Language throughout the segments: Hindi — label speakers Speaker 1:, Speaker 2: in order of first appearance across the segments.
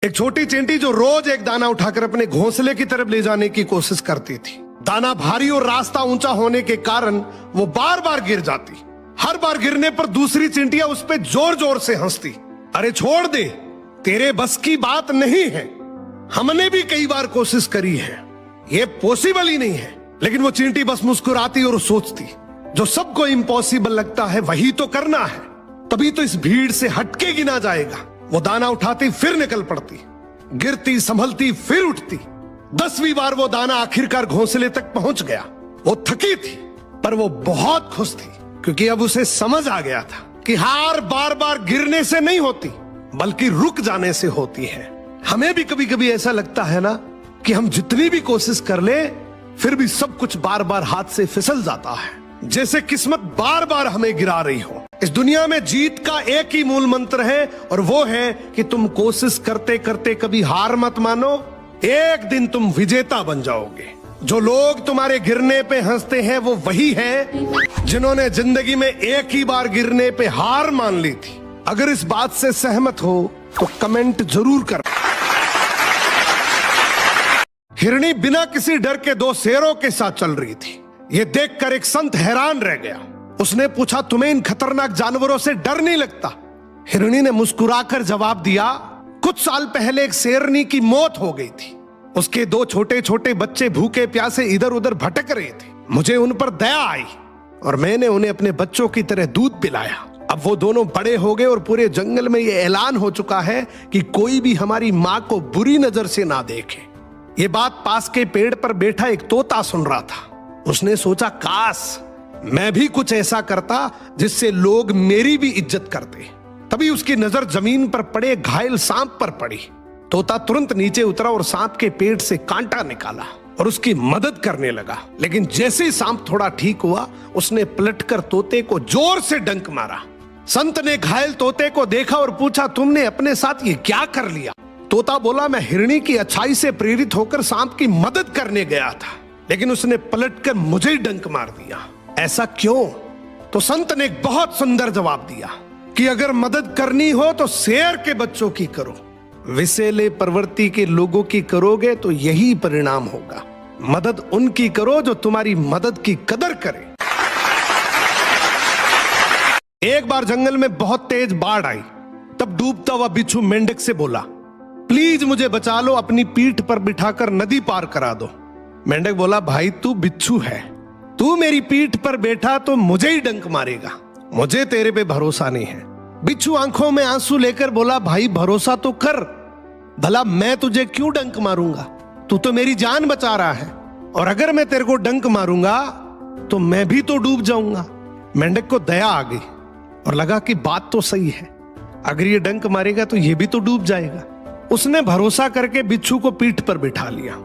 Speaker 1: एक छोटी चींटी जो रोज एक दाना उठाकर अपने घोंसले की तरफ ले जाने की कोशिश करती थी। दाना भारी और रास्ता ऊंचा होने के कारण वो बार बार गिर जाती। हर बार गिरने पर दूसरी चींटियां उस पर जोर जोर से हंसती। अरे छोड़ दे, तेरे बस की बात नहीं है, हमने भी कई बार कोशिश करी है, ये पॉसिबल ही नहीं है। लेकिन वो चींटी बस मुस्कुराती और सोचती, जो सबको इम्पॉसिबल लगता है वही तो करना है, तभी तो इस भीड़ से हटके गिना जाएगा। वो दाना उठाती फिर निकल पड़ती, गिरती संभलती फिर उठती। 10वीं बार वो दाना आखिरकार घोंसले तक पहुंच गया। वो थकी थी पर वो बहुत खुश थी, क्योंकि अब उसे समझ आ गया था कि हार बार बार गिरने से नहीं होती, बल्कि रुक जाने से होती है। हमें भी कभी कभी ऐसा लगता है ना कि हम जितनी भी कोशिश कर ले फिर भी सब कुछ बार बार हाथ से फिसल जाता है, जैसे किस्मत बार बार हमें गिरा रही हो। इस दुनिया में जीत का एक ही मूल मंत्र है, और वो है कि तुम कोशिश करते करते कभी हार मत मानो, एक दिन तुम विजेता बन जाओगे। जो लोग तुम्हारे गिरने पे हंसते हैं वो वही है जिन्होंने जिंदगी में एक ही बार गिरने पे हार मान ली थी। अगर इस बात से सहमत हो तो कमेंट जरूर कर। हिरनी बिना किसी डर के 2 शेरों के साथ चल रही थी। ये देखकर एक संत हैरान रह गया। उसने पूछा, तुम्हें इन खतरनाक जानवरों से डर नहीं लगता? हिरनी ने मुस्कुराकर जवाब दिया, कुछ साल पहले एक शेरनी की मौत हो गई थी। उसके 2 छोटे छोटे बच्चे भूखे प्यासे इधर उधर भटक रहे थे। मुझे उन पर दया आई और मैंने उन्हें अपने बच्चों की तरह दूध पिलाया। अब वो दोनों बड़े हो गए और पूरे जंगल में ये ऐलान हो चुका है कि कोई भी हमारी माँ को बुरी नजर से ना देखे। ये बात पास के पेड़ पर बैठा एक तोता सुन रहा था। उसने सोचा, काश मैं भी कुछ ऐसा करता जिससे लोग मेरी भी इज्जत करते। तभी उसकी नजर जमीन पर पड़े घायल सांप पर पड़ी। तोता तुरंत नीचे उतरा और सांप के पेट से कांटा निकाला और उसकी मदद करने लगा। लेकिन जैसे ही सांप थोड़ा ठीक हुआ, उसने पलटकर तोते को जोर से डंक मारा। संत ने घायल तोते को देखा और पूछा, तुमने अपने साथ ये क्या कर लिया? तोता बोला, मैं हिरनी की अच्छाई से प्रेरित होकर सांप की मदद करने गया था, लेकिन उसने पलटकर मुझे ही डंक मार दिया। ऐसा क्यों? तो संत ने एक बहुत सुंदर जवाब दिया कि अगर मदद करनी हो तो शेर के बच्चों की करो, विषैले प्रवृत्ति के लोगों की करोगे तो यही परिणाम होगा। मदद उनकी करो जो तुम्हारी मदद की कदर करे। एक बार जंगल में बहुत तेज बाढ़ आई। तब डूबता हुआ बिच्छू मेंढक से बोला, प्लीज मुझे बचा लो, अपनी पीठ पर बिठाकर नदी पार करा दो। मेंढक बोला, भाई तू बिच्छू है, तू मेरी पीठ पर बैठा तो मुझे ही डंक मारेगा, मुझे तेरे पे भरोसा नहीं है। बिच्छू आंखों में आंसू लेकर बोला, भाई भरोसा तो कर, भला मैं तुझे क्यों डंक मारूंगा? तू तो मेरी जान बचा रहा है, और अगर मैं तेरे को डंक मारूंगा तो मैं भी तो डूब जाऊंगा। मेंढक को दया आ गई और लगा कि बात तो सही है, अगर ये डंक मारेगा तो ये भी तो डूब जाएगा। उसने भरोसा करके बिच्छू को पीठ पर बिठा लिया।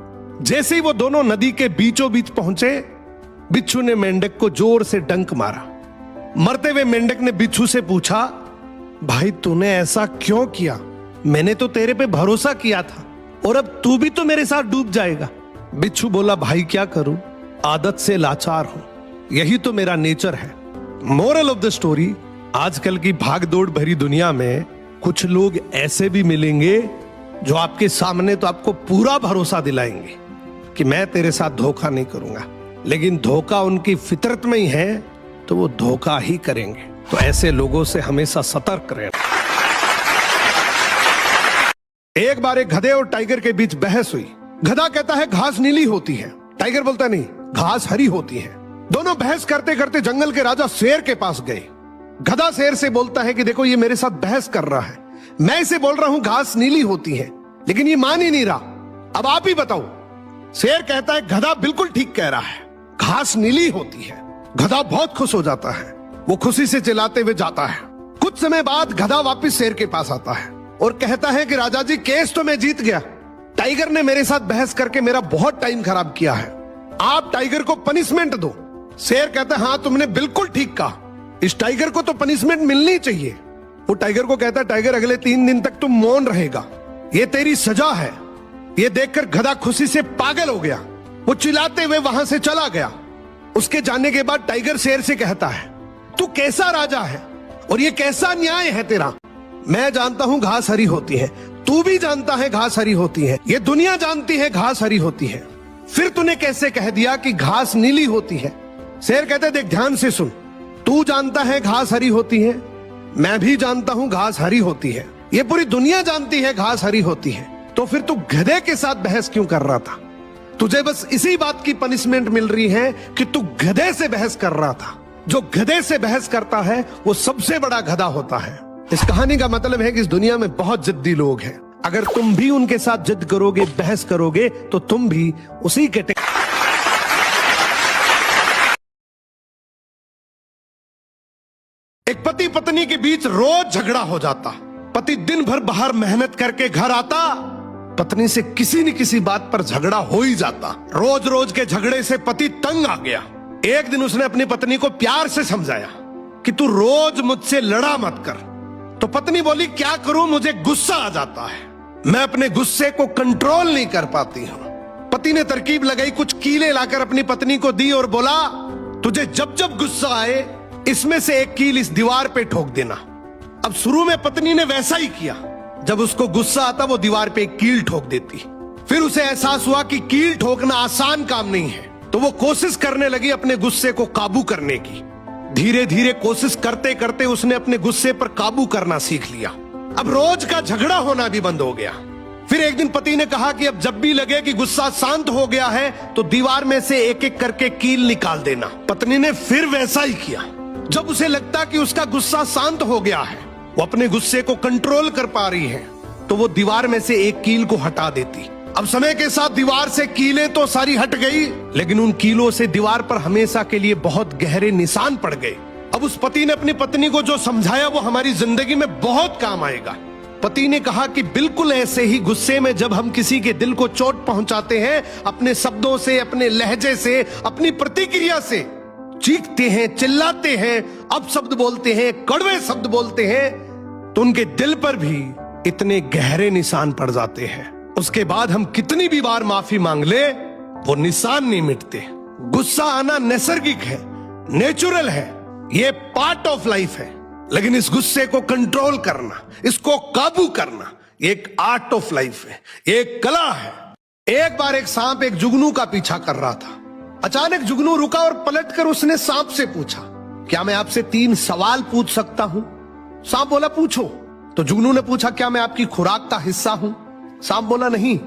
Speaker 1: जैसे ही वो दोनों नदी के बीचों बीच पहुंचे, बिच्छू ने मेंढक को जोर से डंक मारा। मरते हुए मेंढक ने बिच्छू से पूछा, भाई तूने ऐसा क्यों किया? मैंने तो तेरे पे भरोसा किया था, और अब तू भी तो मेरे साथ डूब जाएगा। बिच्छू बोला, भाई क्या करूं, आदत से लाचार हूं, यही तो मेरा नेचर है। मोरल ऑफ द स्टोरी, आजकल की भागदौड़ भरी दुनिया में कुछ लोग ऐसे भी मिलेंगे जो आपके सामने तो आपको पूरा भरोसा दिलाएंगे कि मैं तेरे साथ धोखा नहीं करूंगा, लेकिन धोखा उनकी फितरत में ही है तो वो धोखा ही करेंगे। तो ऐसे लोगों से हमेशा सतर्क रहें। एक बार एक गधे और टाइगर के बीच बहस हुई। गधा कहता है घास नीली होती है, टाइगर बोलता नहीं, घास हरी होती है। दोनों बहस करते करते जंगल के राजा शेर के पास गए। गधा शेर से बोलता है कि देखो ये मेरे साथ बहस कर रहा है, मैं इसे बोल रहा हूं घास नीली होती है, लेकिन ये मान ही नहीं रहा, अब आप ही बताओ। शेर कहता है गधा बिल्कुल ठीक कह रहा है, घास नीली होती है। गधा बहुत खुश हो जाता है, वो खुशी से चिल्लाते हुए जाता है। कुछ समय बाद गधा वापस शेर के पास आता है और कहता है कि राजा जी, केस तो मैं जीत गया, टाइगर ने मेरे साथ बहस करके मेरा बहुत टाइम खराब किया है, आप टाइगर को पनिशमेंट दो। शेर कहता है, हाँ तुमने बिल्कुल ठीक कहा, इस टाइगर को तो पनिशमेंट मिलनी चाहिए। वो टाइगर को कहता है, टाइगर अगले 3 दिन तक तुम मौन रहेगा, ये तेरी सजा है। ये देखकर गधा खुशी से पागल हो गया, वो चिल्लाते हुए वहां से चला गया। उसके जाने के बाद टाइगर शेर से कहता है, तू कैसा राजा है और ये कैसा न्याय है तेरा? मैं जानता हूं घास हरी होती है, तू भी जानता है घास हरी होती है, ये दुनिया जानती है घास हरी होती है, फिर तूने कैसे कह दिया कि घास नीली होती है? शेर कहते देख ध्यान से सुन, तू जानता है घास हरी होती है, मैं भी जानता हूं घास हरी होती है, ये पूरी दुनिया जानती है घास हरी होती है, तो फिर तू गधे के साथ बहस क्यों कर रहा था? तुझे बस इसी बात की पनिशमेंट मिल रही है कि तू गधे से बहस कर रहा था। जो गधे से बहस करता है वो सबसे बड़ा गधा होता है। इस कहानी का मतलब है कि इस दुनिया में बहुत जिद्दी लोग हैं। अगर तुम भी उनके साथ जिद करोगे, बहस करोगे, तो तुम भी उसी कैटेगरी। एक पति पत्नी के बीच रोज झगड़ा हो जाता। पति दिन भर बाहर मेहनत करके घर आता, पत्नी से किसी न किसी बात पर झगड़ा हो ही जाता। रोज रोज के झगड़े से पति तंग आ गया। एक दिन उसने अपनी पत्नी को प्यार से समझाया कि तू रोज मुझसे लड़ा मत कर। तो पत्नी बोली क्या करूं, मुझे गुस्सा आ जाता है, मैं अपने गुस्से को कंट्रोल नहीं कर पाती हूं। पति ने तरकीब लगाई, कुछ कीले लाकर अपनी पत्नी को दी और बोला तुझे जब जब गुस्सा आए इसमें से एक कील इस दीवार पे ठोक देना। अब शुरू में पत्नी ने वैसा ही किया, जब उसको गुस्सा आता वो दीवार पे एक कील ठोक देती। फिर उसे एहसास हुआ कि कील ठोकना आसान काम नहीं है, तो वो कोशिश करने लगी अपने गुस्से को काबू करने की। धीरे धीरे कोशिश करते करते उसने अपने गुस्से पर काबू करना सीख लिया। अब रोज का झगड़ा होना भी बंद हो गया। फिर एक दिन पति ने कहा कि अब जब भी लगे कि गुस्सा शांत हो गया है तो दीवार में से एक एक करके कील निकाल देना। पत्नी ने फिर वैसा ही किया। जब उसे लगता कि उसका गुस्सा शांत हो गया है, वो अपने गुस्से को कंट्रोल कर पा रही है, तो वो दीवार में से एक कील को हटा देती। अब समय के साथ दीवार से कीलें तो सारी हट गई, लेकिन उन कीलों से दीवार पर हमेशा के लिए बहुत गहरे निशान पड़ गए। अब उस पति ने अपनी पत्नी को जो समझाया वो हमारी जिंदगी में बहुत काम आएगा। पति ने कहा कि बिल्कुल ऐसे ही गुस्से में जब हम किसी के दिल को चोट पहुंचाते हैं, अपने शब्दों से, अपने लहजे से, अपनी प्रतिक्रिया से, चीखते हैं, चिल्लाते हैं, अपशब्द बोलते हैं, कड़वे शब्द बोलते हैं, तो उनके दिल पर भी इतने गहरे निशान पड़ जाते हैं। उसके बाद हम कितनी भी बार माफी मांग ले, वो निशान नहीं मिटते। गुस्सा आना नैसर्गिक है, नेचुरल है, ये पार्ट ऑफ लाइफ है, लेकिन इस गुस्से को कंट्रोल करना, इसको काबू करना, ये एक आर्ट ऑफ लाइफ है, ये एक कला है। एक बार एक सांप एक जुगनू का पीछा कर रहा था। अचानक जुगनू रुका और पलटकर उसने सांप से पूछा, क्या मैं आपसे 3 सवाल पूछ सकता हूं? सांप बोला पूछो। तो जुगनू ने पूछा, क्या मैं आपकी खुराक का हिस्सा हूं? सांप बोला नहीं।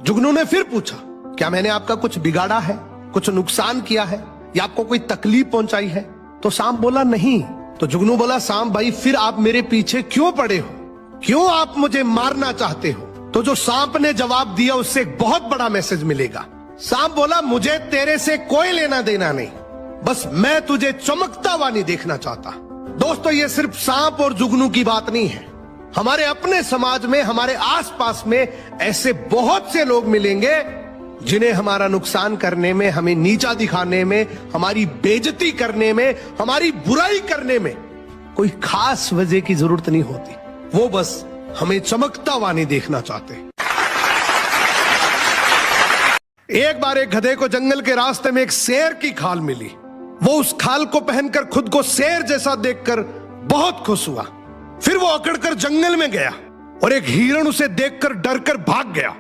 Speaker 1: जुगनू ने फिर पूछा, क्या मैंने आपका कुछ बिगाड़ा है, कुछ नुकसान किया है, या आपको कोई तकलीफ पहुंचाई है? तो सांप बोला नहीं। तो जुगनू बोला, सांप भाई फिर आप मेरे पीछे क्यों पड़े हो, क्यों आप मुझे मारना चाहते हो? तो जो सांप ने जवाब दिया उससे एक बहुत बड़ा मैसेज मिलेगा। सांप बोला, मुझे तेरे से कोई लेना देना नहीं, बस मैं तुझे चमकता हुआ नहीं देखना चाहता। दोस्तों, ये सिर्फ सांप और जुगनू की बात नहीं है। हमारे अपने समाज में, हमारे आसपास में ऐसे बहुत से लोग मिलेंगे जिन्हें हमारा नुकसान करने में, हमें नीचा दिखाने में, हमारी बेइज्जती करने में, हमारी बुराई करने में कोई खास वजह की जरूरत नहीं होती। वो बस हमें चमकता हुआ नहीं देखना चाहते। एक बार एक गधे को जंगल के रास्ते में एक शेर की खाल मिली। वो उस खाल को पहनकर खुद को शेर जैसा देखकर बहुत खुश हुआ। फिर वो अकड़कर जंगल में गया और एक हिरण उसे देखकर डरकर भाग गया।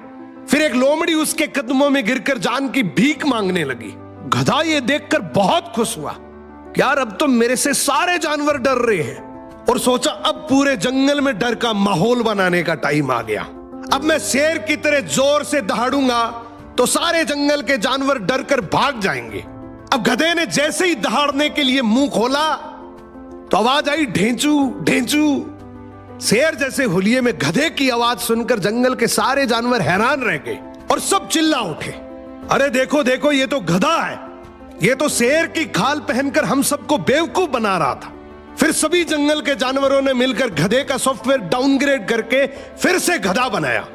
Speaker 1: फिर एक लोमड़ी उसके कदमों में गिरकर जान की भीख मांगने लगी। गधा ये देखकर बहुत खुश हुआ, यार अब तो मेरे से सारे जानवर डर रहे हैं, और सोचा अब पूरे जंगल में डर का माहौल बनाने का टाइम आ गया। अब मैं शेर की तरह जोर से दहाड़ूंगा तो सारे जंगल के जानवर डर कर भाग जाएंगे। अब गधे ने जैसे ही दहाड़ने के लिए मुंह खोला तो आवाज आई, ढेंचू ढेंचू। शेर जैसे हुलिये में गधे की आवाज सुनकर जंगल के सारे जानवर हैरान रह गए और सब चिल्ला उठे, अरे देखो देखो, ये तो गधा है, ये तो शेर की खाल पहनकर हम सबको बेवकूफ बना रहा था। फिर सभी जंगल के जानवरों ने मिलकर गधे का सॉफ्टवेयर डाउनग्रेड करके फिर से गधा बनाया।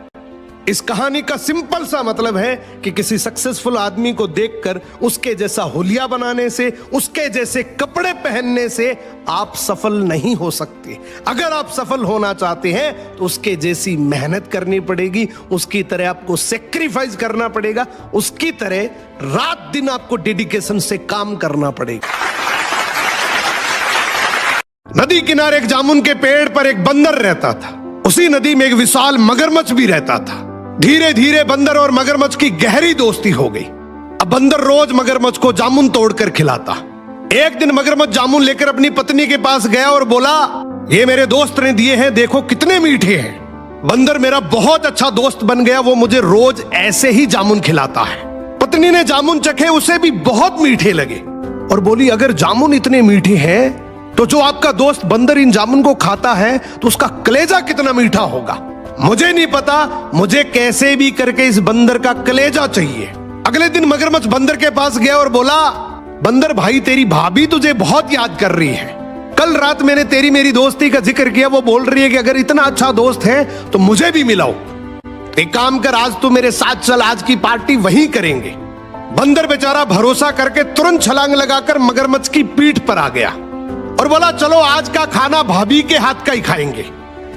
Speaker 1: इस कहानी का सिंपल सा मतलब है कि किसी सक्सेसफुल आदमी को देखकर उसके जैसा हुलिया बनाने से, उसके जैसे कपड़े पहनने से आप सफल नहीं हो सकते। अगर आप सफल होना चाहते हैं तो उसके जैसी मेहनत करनी पड़ेगी, उसकी तरह आपको सेक्रीफाइस करना पड़ेगा, उसकी तरह रात दिन आपको डेडिकेशन से काम करना पड़ेगा। नदी किनारे एक जामुन के पेड़ पर एक बंदर रहता था। उसी नदी में एक विशाल मगरमच्छ भी रहता था। धीरे धीरे बंदर और मगरमच्छ की गहरी दोस्ती हो गई। अब बंदर रोज मगरमच्छ को जामुन तोड़कर खिलाता। एक दिन मगरमच्छ जामुन लेकर अपनी पत्नी के पास गया और बोला, ये मेरे दोस्त ने दिए हैं, देखो कितने मीठे हैं। बंदर मेरा बहुत अच्छा दोस्त बन गया, वो मुझे रोज ऐसे ही जामुन खिलाता है। पत्नी ने जामुन चखे, उसे भी बहुत मीठे लगे और बोली, अगर जामुन इतने मीठे हैं तो जो आपका दोस्त बंदर इन जामुन को खाता है तो उसका कलेजा कितना मीठा होगा। मुझे नहीं पता, मुझे कैसे भी करके इस बंदर का कलेजा चाहिए। अगले दिन मगरमच्छ बंदर के पास गया और बोला, बंदर भाई तेरी भाभी तुझे बहुत याद कर रही है। कल रात मैंने तेरी मेरी दोस्ती का जिक्र किया, वो बोल रही है कि अगर इतना अच्छा दोस्त है तो मुझे भी मिलाओ। एक काम कर, आज तू मेरे साथ चल, आज की पार्टी वहीं करेंगे। बंदर बेचारा भरोसा करके तुरंत छलांग लगाकर मगरमच्छ की पीठ पर आ गया और बोला, चलो आज का खाना भाभी के हाथ का ही खाएंगे।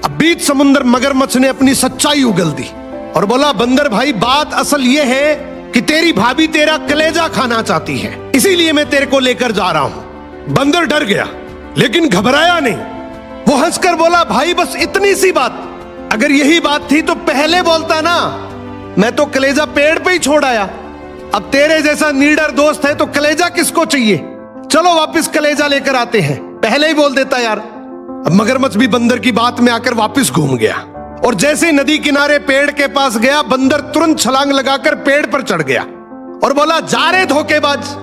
Speaker 1: अब बीच समुद्र मगरमच्छ ने अपनी सच्चाई उगल दी और बोला, बंदर भाई बात असल ये है कि तेरी भाभी तेरा कलेजा खाना चाहती है, इसीलिए मैं तेरे को लेकर जा रहा हूं। बंदर डर गया लेकिन घबराया नहीं। वो हंसकर बोला, भाई बस इतनी सी बात, अगर यही बात थी तो पहले बोलता ना, मैं तो कलेजा पेड़ पे ही छोड़ आया। अब तेरे जैसा नीडर दोस्त है तो कलेजा किसको चाहिए, चलो वापस कलेजा लेकर आते हैं, पहले ही बोल देता यार। अब मगरमच्छ भी बंदर की बात में आकर वापस घूम गया और जैसे नदी किनारे पेड़ के पास गया, बंदर तुरंत छलांग लगाकर पेड़ पर चढ़ गया और बोला, जा रे धोखेबाज,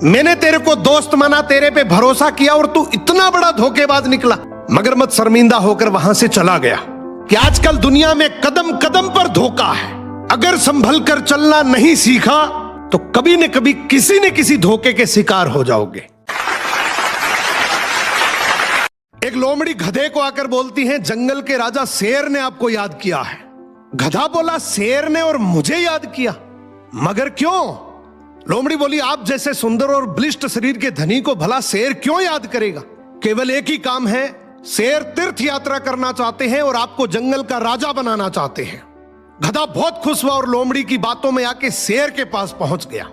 Speaker 1: मैंने तेरे को दोस्त माना, तेरे पे भरोसा किया और तू इतना बड़ा धोखेबाज निकला। मगरमच्छ शर्मिंदा होकर वहां से चला गया कि आजकल दुनिया में कदम कदम पर धोखा है। अगर संभल कर चलना नहीं सीखा तो कभी न कभी किसी न किसी धोखे के शिकार हो जाओगे। एक लोमड़ी गधे को आकर बोलती है, जंगल के राजा शेर ने आपको याद किया है। गधा बोला, शेर ने और मुझे याद किया, मगर क्यों? लोमड़ी बोली, आप जैसे सुंदर और बलिष्ठ शरीर के धनी को भला शेर क्यों याद करेगा? केवल एक ही काम है, शेर तीर्थ यात्रा करना चाहते हैं और आपको जंगल का राजा बनाना चाहते हैं। गधा बहुत खुश हुआ और लोमड़ी की बातों में आके शेर के पास पहुंच गया।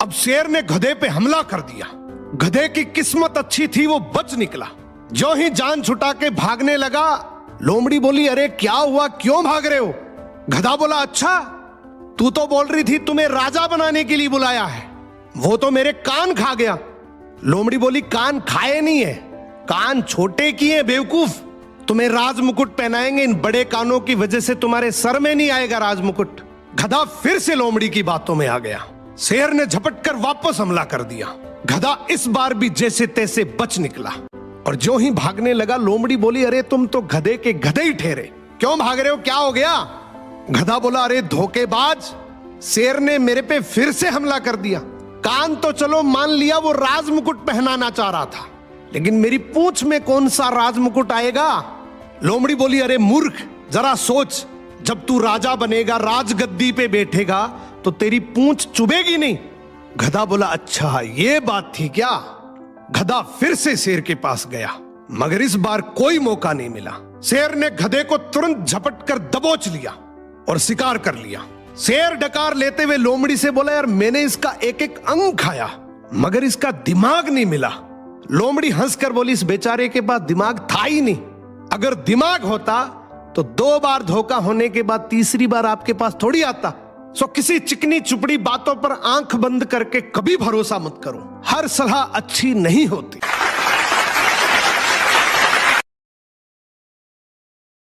Speaker 1: अब शेर ने गधे पे हमला कर दिया। गधे की किस्मत अच्छी थी, वो बच निकला। जो ही जान छुटा के भागने लगा, लोमड़ी बोली, अरे क्या हुआ, क्यों भाग रहे हो? गधा बोला, अच्छा तू तो बोल रही थी तुम्हें राजा बनाने के लिए बुलाया है, वो तो मेरे कान खा गया। लोमड़ी बोली, कान खाए नहीं है, कान छोटे किए बेवकूफ। तुम्हें राज मुकुट पहनाएंगे, इन बड़े कानों की वजह से तुम्हारे सर में नहीं आएगा राज मुकुट। गधा फिर से लोमड़ी की बातों में आ गया। शेर ने झपट कर वापस हमला कर दिया। गधा इस बार भी जैसे तैसे बच निकला और जो ही भागने लगा, लोमड़ी बोली, अरे तुम तो गधे के गधे ही ठहरे, क्यों भाग रहे हो, क्या हो गया? गधा बोला, अरे धोखेबाज, शेर ने मेरे पे फिर से हमला कर दिया। कान तो चलो मान लिया, वो राज मुकुट पहनाना चाह रहा था, लेकिन मेरी पूंछ में कौन सा राज मुकुट आएगा? लोमड़ी बोली, अरे मूर्ख, जरा सोच, जब तू राजा बनेगा, राजगद्दी पे बैठेगा तो तेरी पूंछ चुभेगी नहीं। गधा बोला, अच्छा ये बात थी क्या? गधा फिर से शेर के पास गया, मगर इस बार कोई मौका नहीं मिला। शेर ने गधे को तुरंत झपट कर दबोच लिया और शिकार कर लिया। शेर डकार लेते हुए लोमड़ी से बोला, यार मैंने इसका एक एक अंग खाया, मगर इसका दिमाग नहीं मिला। लोमड़ी हंसकर बोली, इस बेचारे के पास दिमाग था ही नहीं। अगर दिमाग होता तो 2 बार धोखा होने के बाद तीसरी बार आपके पास थोड़ी आता। सो किसी चिकनी चुपड़ी बातों पर आंख बंद करके कभी भरोसा मत करो, हर सलाह अच्छी नहीं होती।